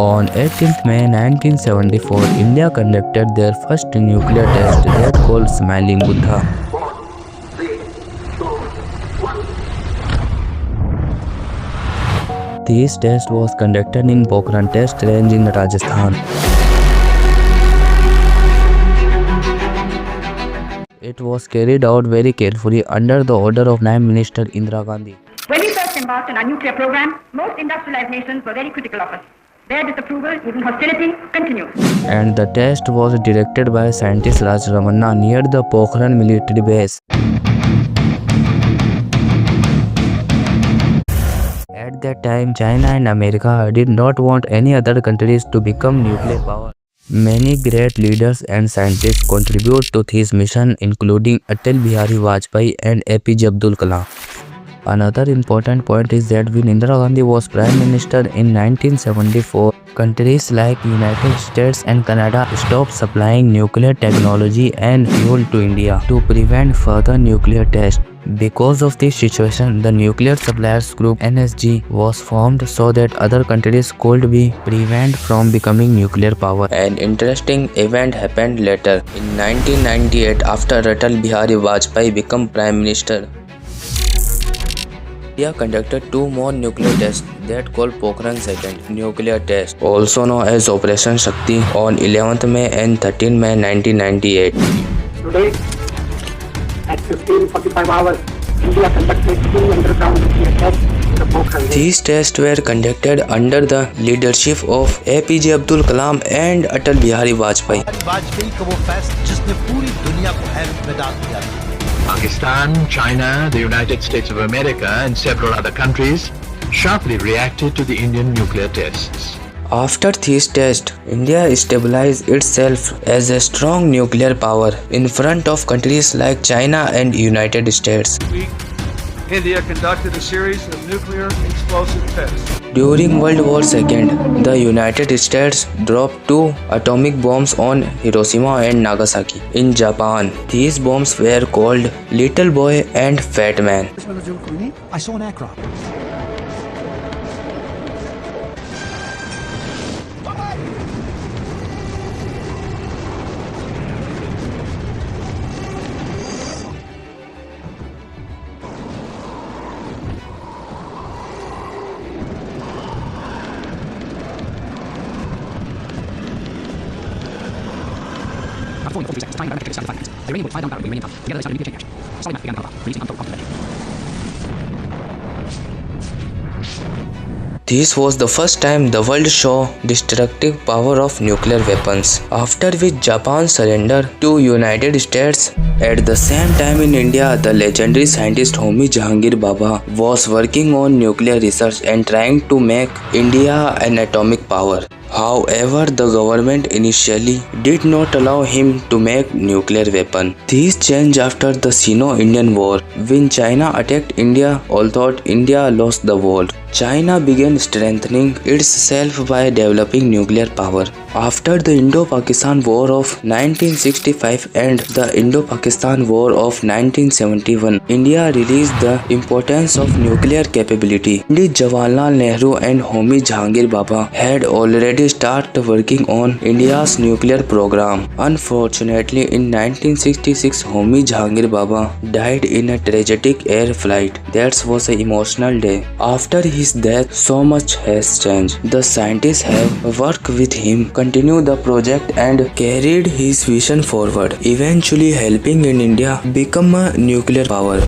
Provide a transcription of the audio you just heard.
On 18th May 1974, India conducted their first nuclear test, that called Smiling Buddha. This test was conducted in Pokhran Test Range in Rajasthan. It was carried out very carefully under the order of Prime Minister Indira Gandhi. When we first embarked on our nuclear program, most industrialized nations were very critical of us. Their disapproval, even hostility, continues. And the test was directed by scientist Raj Ramanna near the Pokhran military base. At that time, China and America did not want any other countries to become nuclear power. Many great leaders and scientists contribute to this mission, including Atal Bihari Vajpayee and APJ Abdul Kalam. Another important point is that when Indira Gandhi was Prime Minister in 1974, countries like United States and Canada stopped supplying nuclear technology and fuel to India to prevent further nuclear tests. Because of this situation, the Nuclear Suppliers Group (NSG) was formed so that other countries could be prevented from becoming nuclear power. An interesting event happened later. In 1998, after Atal Bihari Vajpayee became Prime Minister, India conducted two more nuclear tests, that called Pokhran Second Nuclear Test, also known as Operation Shakti, on 11th May and 13th May 1998. Today, at 15:45 hours, India conducted two underground nuclear tests in the Pokhran. These tests were conducted under the leadership of APJ Abdul Kalam and Atal Bihari Vajpayee. Vajpayee का वो फैसला जिसने पूरी दुनिया को हैरत में डाल दिया। Pakistan, China, the United States of America and several other countries sharply reacted to the Indian nuclear tests. After these tests, India stabilized itself as a strong nuclear power in front of countries like China and United States. India conducted a series of nuclear explosive tests. During World War II, the United States dropped two atomic bombs on Hiroshima and Nagasaki in Japan. These bombs were called Little Boy and Fat Man. I saw an aircraft. Falling for 3 seconds. Time down to 75 minutes. The remaining would fire down barrel with remaining power. Together they started a nuclear chain reaction. Solid mass began to power, releasing untold cost of energy. This was the first time the world saw destructive power of nuclear weapons, after which Japan surrendered to United States. At the same time in India, the legendary scientist Homi Jahangir Baba was working on nuclear research and trying to make India an atomic power. However, the government initially did not allow him to make nuclear weapon. This changed after the Sino-Indian War, when China attacked India. Although India lost the war, China began strengthening itself by developing nuclear power. After the Indo-Pakistan War of 1965 and the Indo-Pakistan War of 1971, India realized the importance of nuclear capability. Pandit Jawaharlal Nehru and Homi Jahangir Baba had already started working on India's nuclear program. Unfortunately, in 1966, Homi Jahangir Baba died in a tragic air flight. That was an emotional day. After his death, so much has changed. The scientists have worked with him, continued the project and carried his vision forward, eventually helping in India become a nuclear power.